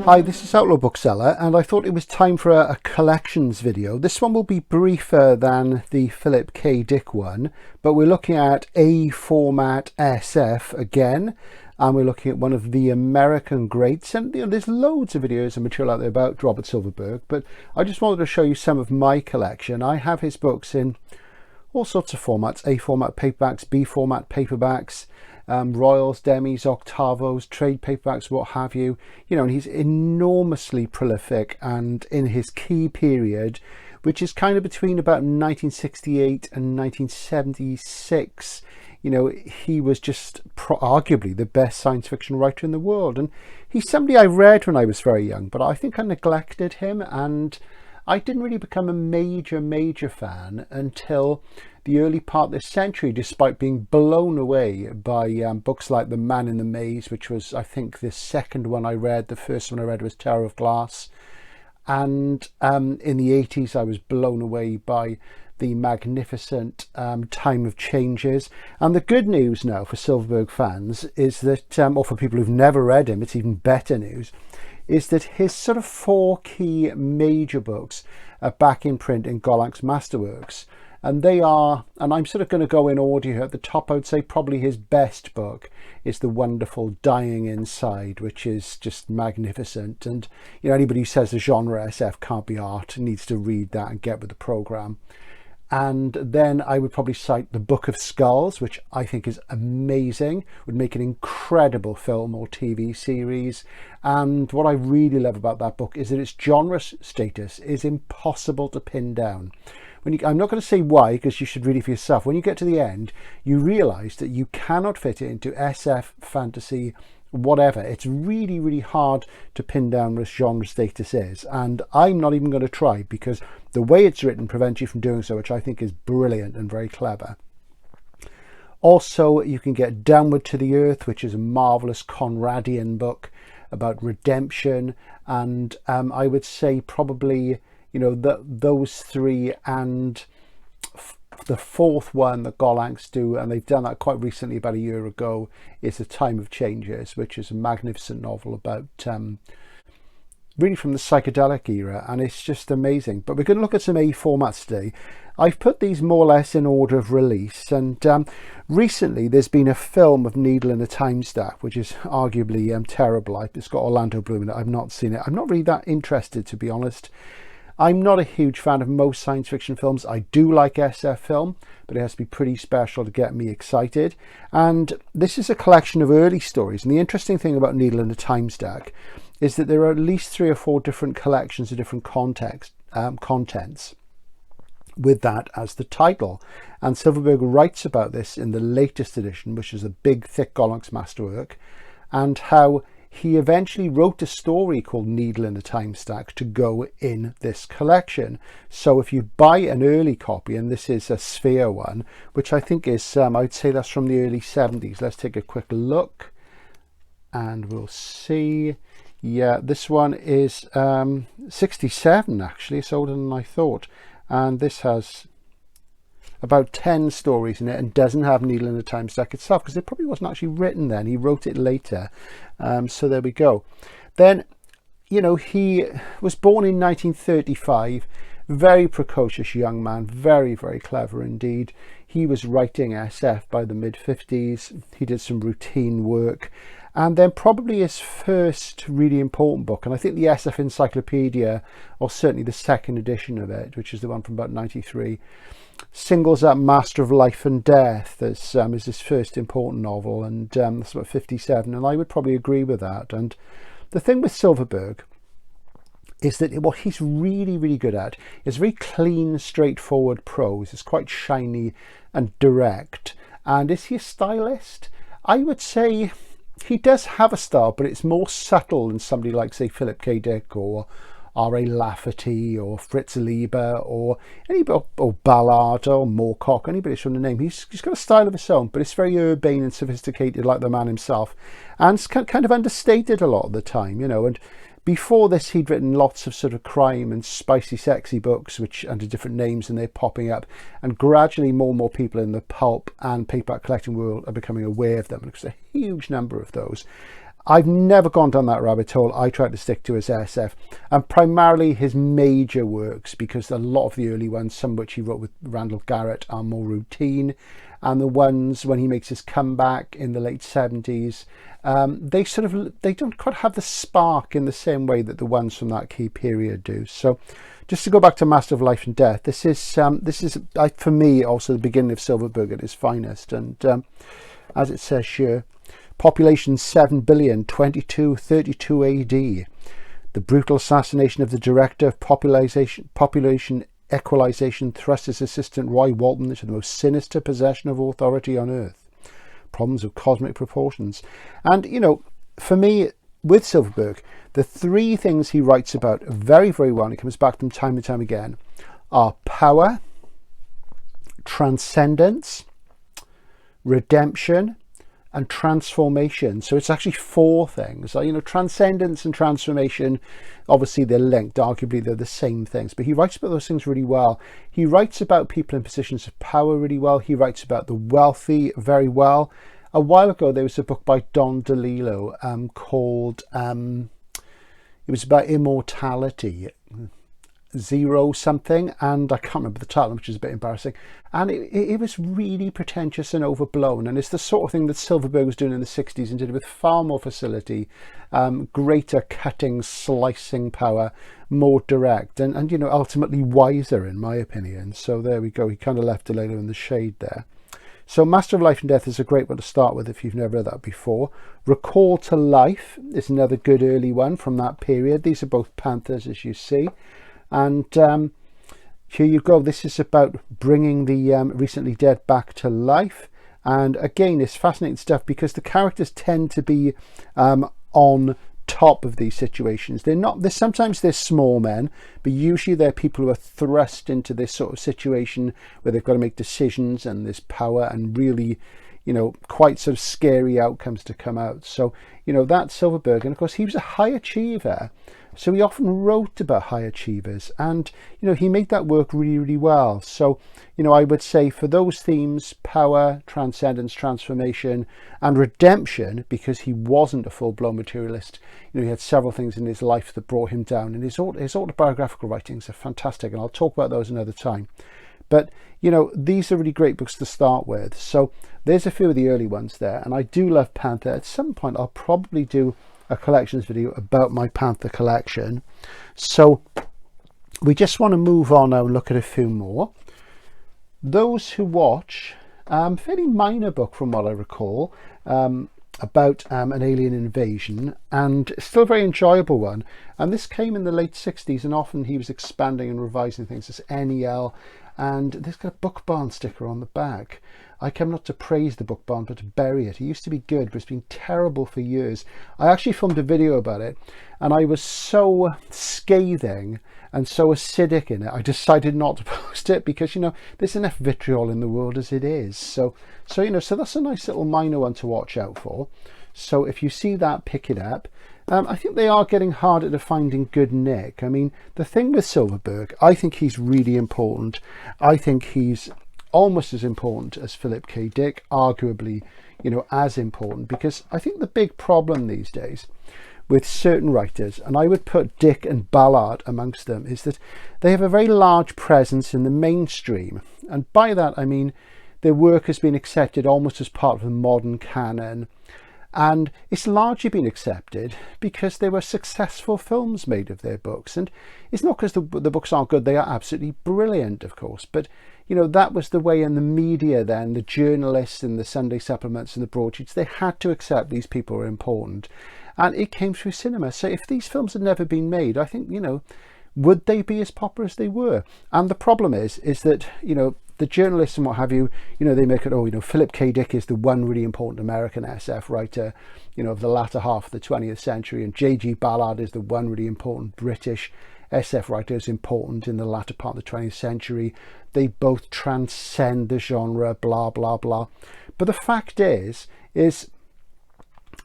Hi, this is Outlaw Bookseller, and I thought it was time for a collections video. This one will be briefer than the Philip K. Dick one, but we're looking at A format SF again, and we're looking at one of the American greats. And there's loads of videos and material out there about Robert Silverberg, but I just wanted to show you some of my collection. I have his books in all sorts of formats: A format paperbacks, B format paperbacks, royals, demis, octavos, trade paperbacks, what have you. And he's enormously prolific, and in his key period, which is kind of between about 1968 and 1976, he was just arguably the best science fiction writer in the world. And he's somebody I read when I was very young, but I think I neglected him, and I didn't really become a major fan until the early part of this century, despite being blown away by books like The Man in the Maze, which was, I think, the second one I read. The first one I read was Terror of Glass. And in the 80s, I was blown away by the magnificent Time of Changes. And the good news now for Silverberg fans is that, or for people who've never read him, it's even better news, is that his sort of four key major books are back in print in Golanc's Masterworks. And they are, and I'm sort of going to go in order here. At the top, I would say probably his best book is the wonderful Dying Inside, which is just magnificent. And, anybody who says the genre SF can't be art needs to read that and get with the program. And then I would probably cite The Book of Skulls, which I think is amazing, would make an incredible film or TV series. And what I really love about that book is that its genre status is impossible to pin down. I'm not going to say why, because you should read it for yourself. When you get to the end, you realise that you cannot fit it into SF, fantasy, whatever. It's really hard to pin down what genre status is. And I'm not even going to try, because the way it's written prevents you from doing so, which I think is brilliant and very clever. Also, you can get Downward to the Earth, which is a marvellous Conradian book about redemption. And I would say probably, those three, and the fourth one that Gollancz do, and they've done that quite recently, about a year ago, is The Time of Changes, which is a magnificent novel about really from the psychedelic era, and it's just amazing. But we're going to look at some A formats today. I've put these more or less in order of release, and recently there's been a film of Needle in a Time Stack, which is arguably terrible. It's got Orlando Bloom in it. I've not seen it. I'm not really that interested, to be honest. I'm not a huge fan of most science fiction films. I do like SF film, but it has to be pretty special to get me excited. And this is a collection of early stories. And the interesting thing about Needle in a Time Stack is that there are at least 3 or 4 different collections of different contents, with that as the title. And Silverberg writes about this in the latest edition, which is a big, thick Golancz masterwork, and how he eventually wrote a story called Needle in a Time Stack to go in this collection. So if you buy an early copy, and this is a Sphere one, which I think is, I'd say that's from the early 70s. Let's take a quick look and we'll see. Yeah, this one is 67 actually. It's older than I thought. And this has about 10 stories in it, and doesn't have Needle in the Time Stack itself, because it probably wasn't actually written then. He wrote it later. So there we go. Then, he was born in 1935, very precocious young man, very clever indeed. He was writing SF by the mid-50s. He did some routine work. And then probably his first really important book, and I think the SF Encyclopedia, or certainly the second edition of it, which is the one from about 93, singles up Master of Life and Death as his first important novel, and that's about 57, and I would probably agree with that. And the thing with Silverberg is that what he's really good at is very clean, straightforward prose. It's quite shiny and direct. And is he a stylist? I would say he does have a style, but it's more subtle than somebody like, say, Philip K. Dick or R.A. Lafferty or Fritz Leiber or anybody, or Ballard or Moorcock, anybody from the name. He's got a style of his own, but it's very urbane and sophisticated, like the man himself, and it's kind of understated a lot of the time, you know. And before this, he'd written lots of sort of crime and spicy, sexy books, which under different names, and they're popping up. And gradually, more and more people in the pulp and paperback collecting world are becoming aware of them. And there's a huge number of those. I've never gone down that rabbit hole. I try to stick to his SF and primarily his major works, because a lot of the early ones, some of which he wrote with Randall Garrett, are more routine. And the ones when he makes his comeback in the late 70s, they don't quite have the spark in the same way that the ones from that key period do. So just to go back to Master of Life and Death, this is for me also the beginning of Silverberg at his finest. And as it says here, population 7 billion, 2232 AD. The brutal assassination of the director of population equalization thrust his assistant Roy Walton into the most sinister possession of authority on earth. Problems of cosmic proportions. And, you know, for me, with Silverberg, the three things he writes about very, very well, and he comes back to them time and time again, are power, transcendence, redemption, and transformation. So it's actually four things. You know, transcendence and transformation, obviously they're linked, arguably they're the same things, but he writes about those things really well. He writes about people in positions of power really well. He writes about the wealthy very well. A while ago there was a book by Don DeLillo called it was about immortality, Zero something, and I can't remember the title, which is a bit embarrassing, and it was really pretentious and overblown, and it's the sort of thing that Silverberg was doing in the 60s and did with far more facility, greater cutting, slicing power, more direct, and you know, ultimately wiser in my opinion. So there we go, he kind of left DeLillo in the shade there. So Master of Life and Death is a great one to start with if you've never read that before. Recall to Life is another good early one from that period. These are both Panthers, as you see. And here you go. This is about bringing the recently dead back to life. And again, it's fascinating stuff because the characters tend to be on top of these situations. They're not, sometimes they're small men, but usually they're people who are thrust into this sort of situation where they've got to make decisions and there's power and really, you know, quite sort of scary outcomes to come out. So, you know, that's Silverberg. And of course, he was a high achiever. So he often wrote about high achievers, and, you know, he made that work really, really well. So, you know, I would say for those themes, power, transcendence, transformation, and redemption, because he wasn't a full-blown materialist. You know, he had several things in his life that brought him down, and his autobiographical writings are fantastic, and I'll talk about those another time. But, you know, these are really great books to start with. So there's a few of the early ones there, and I do love Panther. At some point, I'll probably do a collections video about my Panther collection. So we just want to move on now and look at a few more. Those who watch, fairly minor book from what I recall, about an alien invasion, and still a very enjoyable one. And this came in the late 60s, and often he was expanding and revising things. It's NEL, and there's got a Book Barn sticker on the back. I come not to praise the Book Barn, but to bury it. It used to be good, but it's been terrible for years. I actually filmed a video about it, and I was so scathing and so acidic in it, I decided not to post it because, you know, there's enough vitriol in the world as it is. So you know, so that's a nice little minor one to watch out for. So if you see that, pick it up. I think they are getting harder to find in good nick. I mean, the thing with Silverberg, I think he's really important. I think he's almost as important as Philip K. Dick, arguably, you know, as important, because I think the big problem these days with certain writers, and I would put Dick and Ballard amongst them, is that they have a very large presence in the mainstream. And by that, I mean their work has been accepted almost as part of the modern canon. And it's largely been accepted because there were successful films made of their books. And it's not because the books aren't good. They are absolutely brilliant, of course. But, you know, that was the way in the media then, the journalists and the Sunday supplements and the broadsheets, they had to accept these people were important. And it came through cinema. So if these films had never been made, I think, you know, would they be as popular as they were? And the problem is that, you know, the journalists and what have you, you know, they make it, oh, you know, Philip K. Dick is the one really important American SF writer, you know, of the latter half of the 20th century, and J.G. Ballard is the one really important British SF writers important in the latter part of the 20th century. They both transcend the genre, blah, blah, blah. But the fact is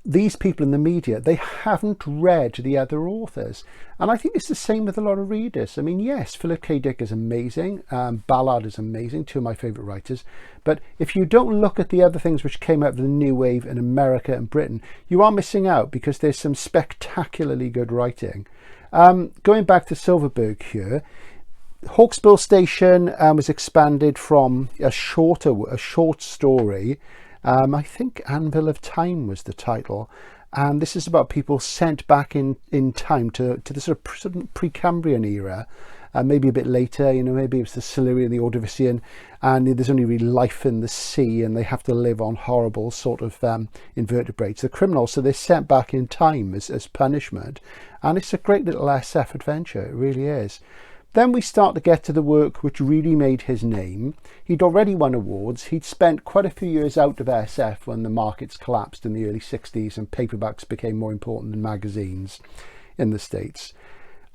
these people in the media, they haven't read the other authors. And I think it's the same with a lot of readers. I mean, yes, Philip K. Dick is amazing. Ballard is amazing, two of my favourite writers. But if you don't look at the other things which came out of the New Wave in America and Britain, you are missing out, because there's some spectacularly good writing. Going back to Silverberg here, Hawksbill Station was expanded from a short story. I think Anvil of Time was the title, and this is about people sent back in time to the sort of Precambrian era, maybe a bit later, you know, maybe it was the Silurian, the Ordovician, and there's only really life in the sea, and they have to live on horrible sort of invertebrates, the criminals, so they're sent back in time as punishment. And it's a great little SF adventure, it really is. Then we start to get to the work which really made his name. He'd already won awards. He'd spent quite a few years out of SF when the markets collapsed in the early 60s and paperbacks became more important than magazines in the States.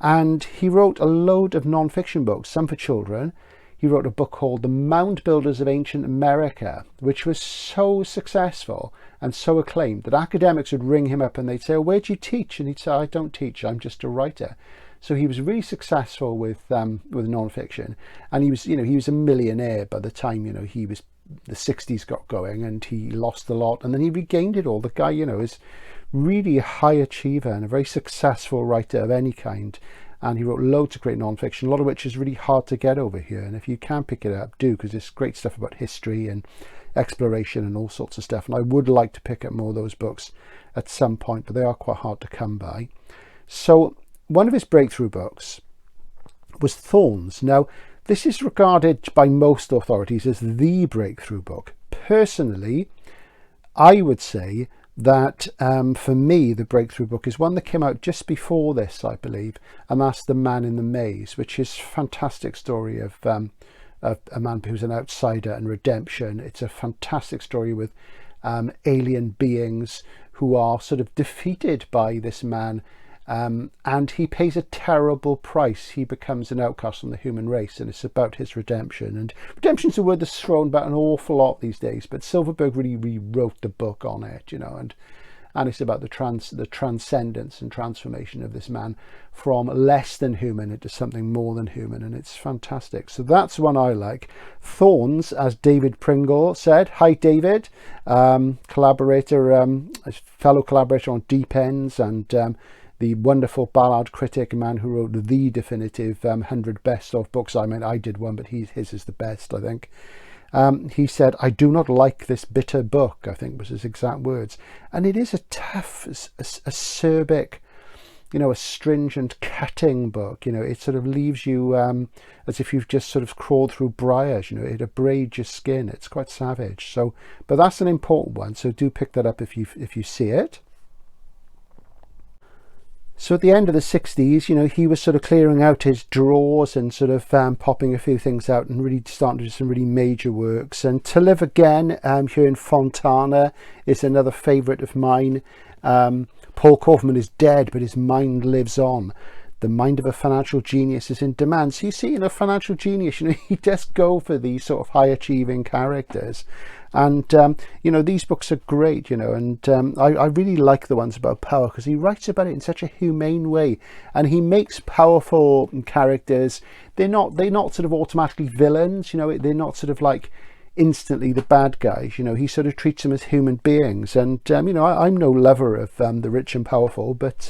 And he wrote a load of non-fiction books, some for children. He wrote a book called The Mound Builders of Ancient America, which was so successful and so acclaimed that academics would ring him up and they'd say, "Oh, where do you teach?" And he'd say, "I don't teach, I'm just a writer." So he was really successful with non-fiction, and he was a millionaire by the time, the 60s got going, and he lost a lot and then he regained it all. The guy, is really a high achiever and a very successful writer of any kind. And he wrote loads of great non-fiction, a lot of which is really hard to get over here. And if you can pick it up, do, because there's great stuff about history and exploration and all sorts of stuff. And I would like to pick up more of those books at some point, but they are quite hard to come by. So one of his breakthrough books was Thorns. Now, this is regarded by most authorities as the breakthrough book. Personally, I would say that for me, the breakthrough book is one that came out just before this, I believe, and that's The Man in the Maze, which is a fantastic story of a man who's an outsider and redemption. It's a fantastic story with alien beings who are sort of defeated by this man. And he pays a terrible price. He becomes an outcast from the human race, and it's about his redemption. And redemption's a word that's thrown about an awful lot these days, but Silverberg really rewrote the book on it, and it's about the transcendence and transformation of this man from less than human into something more than human, and it's fantastic. So that's one I like. Thorns, as David Pringle said. Hi, David, collaborator, fellow collaborator on Deep Ends, and the wonderful Ballard critic, a man who wrote the definitive 100 best of books. I mean, I did one, but his is the best, I think. He said, "I do not like this bitter book," I think was his exact words. And it is a tough, acerbic, astringent, cutting book. It sort of leaves you as if you've just sort of crawled through briars. It abrades your skin. It's quite savage. So, but that's an important one. So do pick that up if you see it. So at the end of the 60s, he was sort of clearing out his drawers and sort of popping a few things out and really starting to do some really major works. And To Live Again, here in Fontana, is another favourite of mine. Paul Kaufman is dead, but his mind lives on. The mind of a financial genius is in demand. So you see, financial genius, he does go for these sort of high achieving characters. And, these books are great, and I really like the ones about power because he writes about it in such a humane way. And he makes powerful characters. They're not sort of automatically villains, they're not sort of like instantly the bad guys. He sort of treats them as human beings. And, I'm no lover of the rich and powerful, but,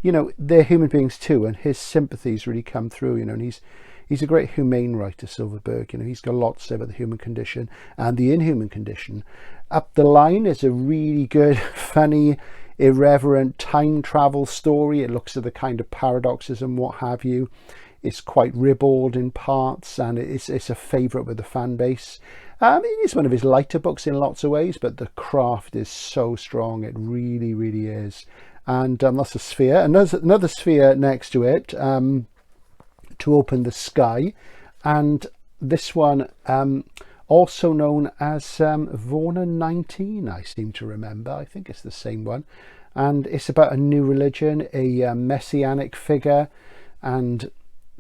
they're human beings too. And his sympathies really come through, and he's a great humane writer, Silverberg. He's got a lot to say about the human condition and the inhuman condition. Up the Line is a really good, funny, irreverent time travel story. It looks at the kind of paradoxes and what have you. It's quite ribald in parts, and it's a favourite with the fan base. It is one of his lighter books in lots of ways, but the craft is so strong. It really, really is. And that's a sphere. Another sphere next to it. To Open the Sky, and this one also known as Vorna 19, I seem to remember. I think it's the same one, and it's about a new religion, a messianic figure, and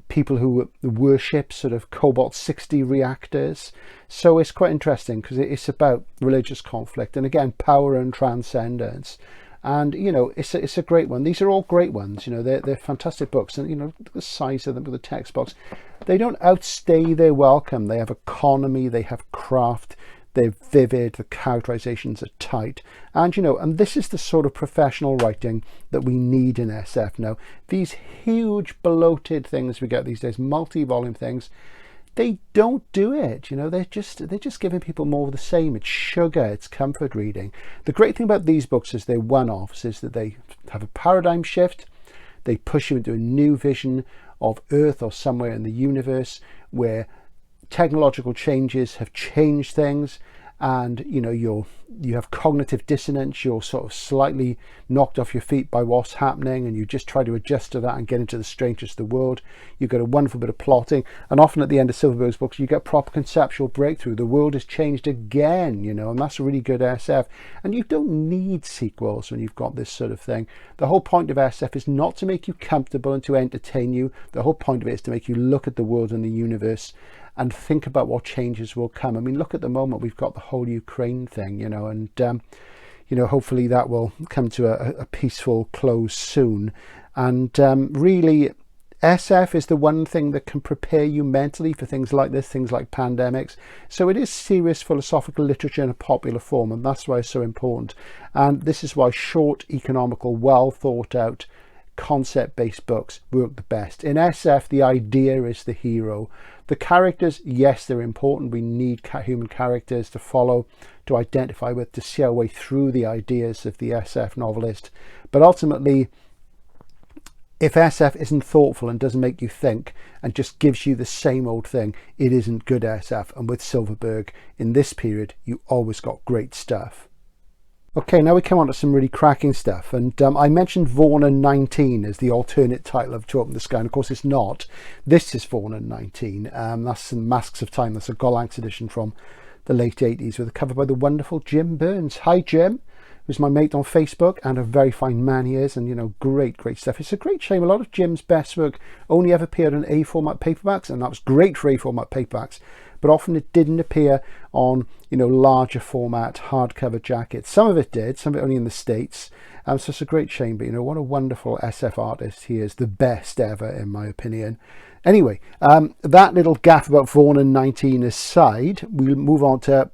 people who worship sort of cobalt-60 reactors. So it's quite interesting because it's about religious conflict and, again, power and transcendence. And, you know, it's a great one. These are all great ones. You know, they're fantastic books. And, you know, the size of them with the text box. They don't outstay their welcome. They have economy. They have craft. They're vivid, the characterizations are tight, and you know, and this is the sort of professional writing that we need in SF now. These huge bloated things we get these days, multi-volume things, they don't do it. You know, they're just giving people more of the same. It's sugar, it's comfort reading. The great thing about these books is they're one-offs, is that they have a paradigm shift. They push you into a new vision of Earth or somewhere in the universe where technological changes have changed things, and you know, you have cognitive dissonance. You're sort of slightly knocked off your feet by what's happening, and you just try to adjust to that and get into the strangest of the world. You've got a wonderful bit of plotting, and often at the end of Silverberg's books you get proper conceptual breakthrough. The world has changed again, you know, and that's really good SF. And you don't need sequels when you've got this sort of thing. The whole point of SF is not to make you comfortable and to entertain you. The whole point of it is to make you look at the world and the universe and think about what changes will come. I mean, look at the moment, we've got the whole Ukraine thing, you know, and, you know, hopefully that will come to a peaceful close soon. And really, SF is the one thing that can prepare you mentally for things like this, things like pandemics. So it is serious philosophical literature in a popular form, and that's why it's so important. And this is why short, economical, well thought out, concept-based books work the best. In SF, the idea is the hero. The characters, yes, they're important. We need human characters to follow, to identify with, to see our way through the ideas of the SF novelist. But ultimately, if SF isn't thoughtful and doesn't make you think and just gives you the same old thing, it isn't good SF. And with Silverberg, in this period, you always got great stuff. Okay, now we come on to some really cracking stuff, and I mentioned Vorna 19 as the alternate title of To Open the Sky, and of course it's not. This is Vorna 19. That's some Masks of Time. That's a Gollancz edition from the late 80s with a cover by the wonderful Jim Burns. Hi Jim, who's my mate on Facebook and a very fine man he is, and you know, great stuff. It's a great shame a lot of Jim's best work only ever appeared on A format paperbacks, and that was great for A format paperbacks, but often it didn't appear on, you know, larger format hardcover jackets. Some of it did, some of it only in the States. So it's a great shame, but you know, what a wonderful SF artist he is, the best ever in my opinion. Anyway, that little gaff about Vorna 19 aside, we'll move on to,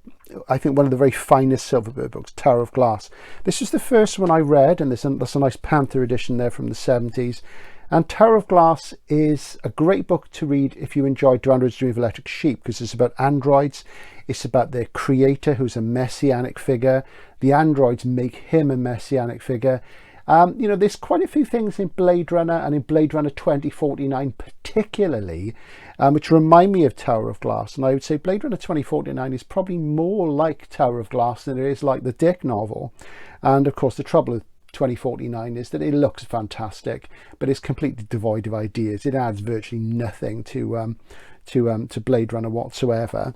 I think, one of the very finest Silverberg books, Tower of Glass. This is the first one I read, and that's a nice Panther edition there from the 70s. And Tower of Glass is a great book to read if you enjoy Do Androids Dream of Electric Sheep, because it's about androids. It's about their creator, who's a messianic figure. The androids make him a messianic figure. You know, there's quite a few things in Blade Runner and in Blade Runner 2049 particularly, which remind me of Tower of Glass. And I would say Blade Runner 2049 is probably more like Tower of Glass than it is like the Dick novel. And of course, the trouble with 2049 is that it looks fantastic, but it's completely devoid of ideas. It adds virtually nothing to Blade Runner whatsoever.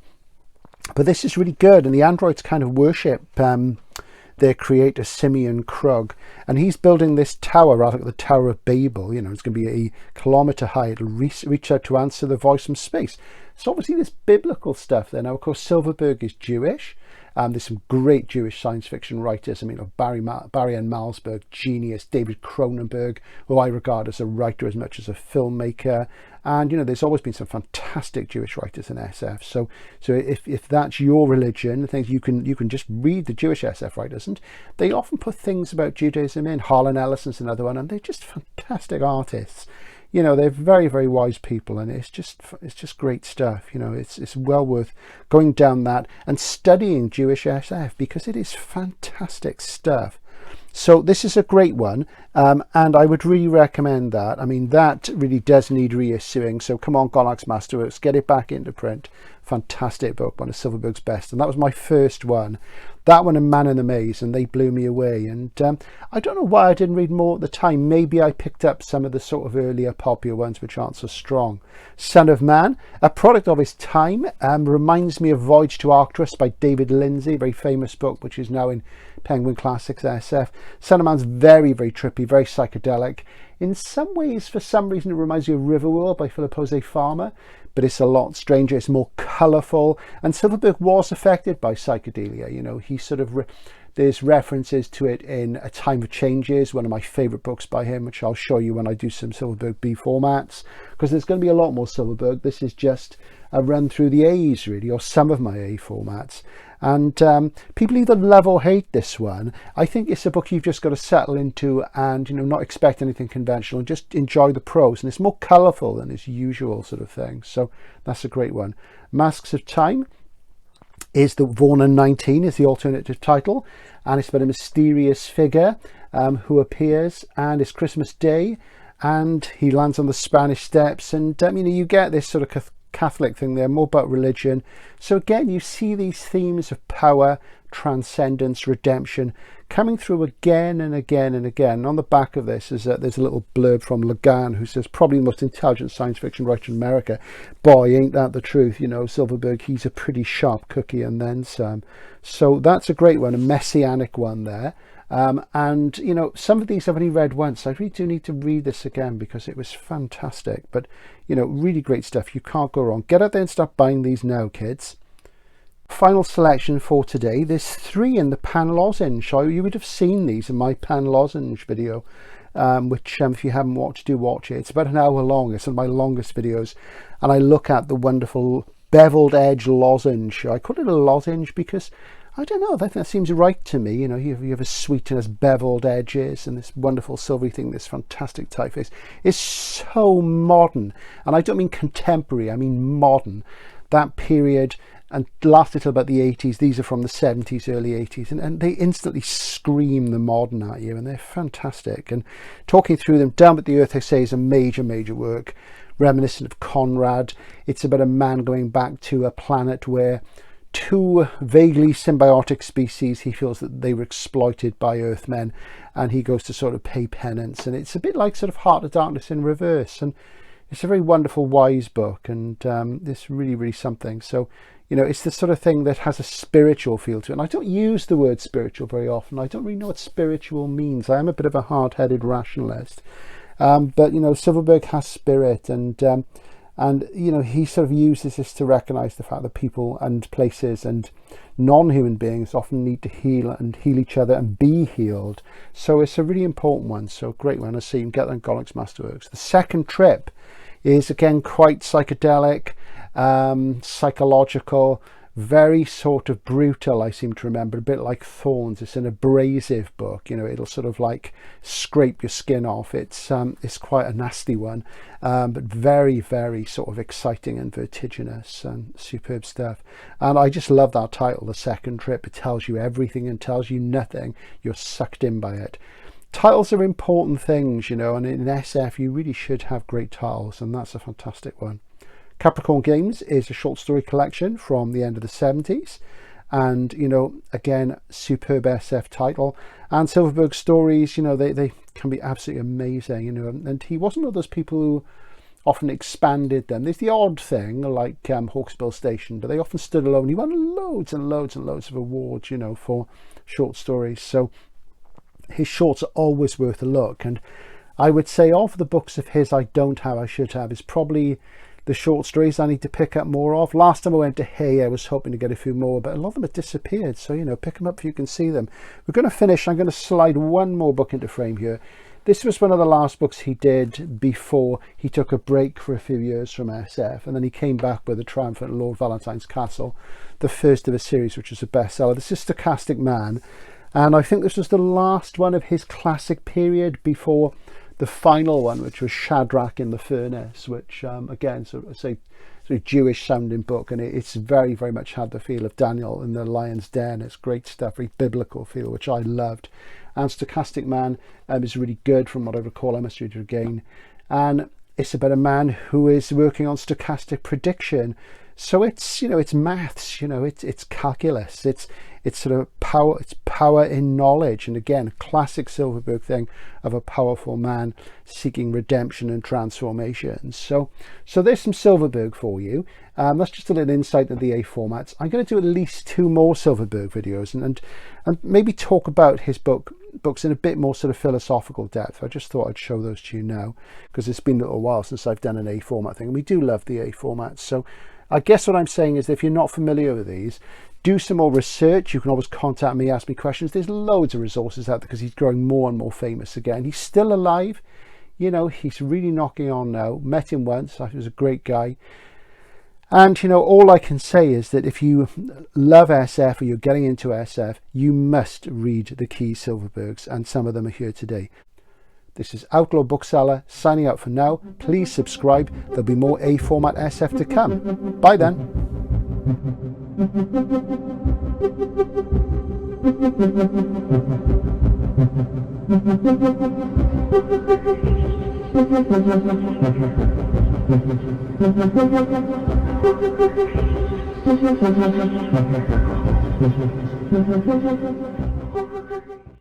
But this is really good, and the androids kind of worship their creator Simeon Krug, and he's building this tower, rather like the Tower of Babel. You know, it's going to be a kilometre high. It'll reach out to answer the voice from space. So obviously this biblical stuff there. Now, of course, Silverberg is Jewish. There's some great Jewish science fiction writers. I mean, Barry N. Malzberg, genius. David Cronenberg, who I regard as a writer as much as a filmmaker. And, you know, there's always been some fantastic Jewish writers in SF. So if that's your religion, things you can just read the Jewish SF writers, and they often put things about Judaism in. Harlan Ellison's another one, and they're just fantastic artists. You know, they're very, very wise people, and it's just great stuff. You know, it's well worth going down that and studying Jewish SF, because it is fantastic stuff. So this is a great one, and I would really recommend that. I mean, that really does need reissuing. So come on, Gollancz Masterworks, get it back into print. Fantastic book, one of Silverberg's best, and that was my first one. That one and Man in the Maze, and they blew me away. And I don't know why I didn't read more at the time. Maybe I picked up some of the sort of earlier popular ones which aren't so strong. Son of Man, a product of his time, reminds me of Voyage to Arcturus by David Lindsay, a very famous book which is now in Penguin Classics SF. Son of Man's very, very trippy, very psychedelic. In some ways, for some reason, it reminds you of Riverworld by Philip Jose Farmer, but it's a lot stranger, it's more colourful. And Silverberg was affected by psychedelia, you know, he sort of, there's references to it in A Time of Changes, one of my favourite books by him, which I'll show you when I do some Silverberg B formats, because there's going to be a lot more Silverberg. This is just a run through the A's, really, or some of my A formats. And people either love or hate this one. I think it's a book you've just got to settle into and, you know, not expect anything conventional and just enjoy the prose. And it's more colourful than its usual sort of thing. So that's a great one. Masks of Time is the Warner 19 is the alternative title. And it's about a mysterious figure who appears, and it's Christmas Day and he lands on the Spanish steps. And, you know, you get this sort of Catholic thing there, more about religion. So again, you see these themes of power, transcendence, redemption coming through again and again and again. And on the back of this is there's a little blurb from Lagan, who says, probably the most intelligent science fiction writer in America. Boy, ain't that the truth, you know, Silverberg, he's a pretty sharp cookie and then some. So that's a great one, a messianic one there. And, you know, some of these I've only read once. I really do need to read this again because it was fantastic. But, you know, really great stuff. You can't go wrong. Get out there and start buying these now, kids. Final selection for today. There's 3 in the pan lozenge. You would have seen these in my pan lozenge video, which if you haven't watched, do watch it. It's about an hour long. It's one of my longest videos. And I look at the wonderful beveled edge lozenge. I call it a lozenge because I don't know, I think that seems right to me. You know, you have a sweetness, beveled edges, and this wonderful silvery thing, this fantastic typeface. It's so modern, and I don't mean contemporary, I mean modern. That period and lasted till about the 80s. These are from the 70s, early 80s, and they instantly scream the modern at you, and they're fantastic. And talking through them, Down with the Earth, I say, is a major, major work, reminiscent of Conrad. It's about a man going back to a planet where 2 vaguely symbiotic species, he feels that they were exploited by Earthmen, and he goes to sort of pay penance. And it's a bit like sort of Heart of Darkness in reverse, and it's a very wonderful, wise book, and it's really, really something. So, you know, it's the sort of thing that has a spiritual feel to it. And I don't use the word spiritual very often. I don't really know what spiritual means. I am a bit of a hard-headed rationalist, but, you know, Silverberg has spirit, and you know, he sort of uses this to recognize the fact that people and places and non-human beings often need to heal and heal each other and be healed. So it's a really important one. So great one. I see you can get that in Golic's Masterworks. The Second Trip is again quite psychedelic, psychological, very sort of brutal, I seem to remember, a bit like Thorns. It's an abrasive book, you know, it'll sort of like scrape your skin off. It's quite a nasty one, but very, very sort of exciting and vertiginous and superb stuff. And I just love that title, The Second Trip. It tells you everything and tells you nothing. You're sucked in by it. Titles are important things, you know, and in SF you really should have great titles, and that's a fantastic one. Capricorn Games is a short story collection from the end of the 70s, and, you know, again, superb SF title. And Silverberg stories, you know, they can be absolutely amazing, you know, and he wasn't one of those people who often expanded them. There's the odd thing like Hawksbill Station, but they often stood alone. He won loads and loads and loads of awards, you know, for short stories. So his shorts are always worth a look. And I would say of the books of his I don't have, I should have, is probably the short stories I need to pick up more of. Last time I went to Hay, I was hoping to get a few more, but a lot of them have disappeared. So, you know, pick them up if you can see them. We're going to finish. I'm going to slide one more book into frame here. This was one of the last books he did before he took a break for a few years from SF, and then he came back with The Triumphant Lord Valentine's Castle, the first of a series, which was a bestseller. This is Stochastic Man, and I think this was the last one of his classic period before the final one, which was Shadrach in the Furnace, which again, sort of Jewish sounding book, and it's very, very much had the feel of Daniel in the Lion's Den. It's great stuff, very biblical feel, which I loved. And Stochastic Man is really good from what I recall. I must read it again. And it's about a man who is working on stochastic prediction. So it's, you know, it's maths, you know, it's calculus. It's It's sort of power, it's power in knowledge. And again, classic Silverberg thing of a powerful man seeking redemption and transformation. So there's some Silverberg for you. That's just a little insight into the A formats. I'm going to do at least 2 more Silverberg videos and maybe talk about his books in a bit more sort of philosophical depth. I just thought I'd show those to you now because it's been a little while since I've done an A format thing, and we do love the A formats. So I guess what I'm saying is, if you're not familiar with these, do some more research. You can always contact me, ask me questions. There's loads of resources out there because he's growing more and more famous again. He's still alive, you know, he's really knocking on now. Met him once, he was a great guy. And, you know, all I can say is that if you love SF or you're getting into SF, you must read the key Silverbergs, and some of them are here today. This is Outlaw Bookseller signing out for now. Please subscribe. There'll be more A format SF to come. Bye then.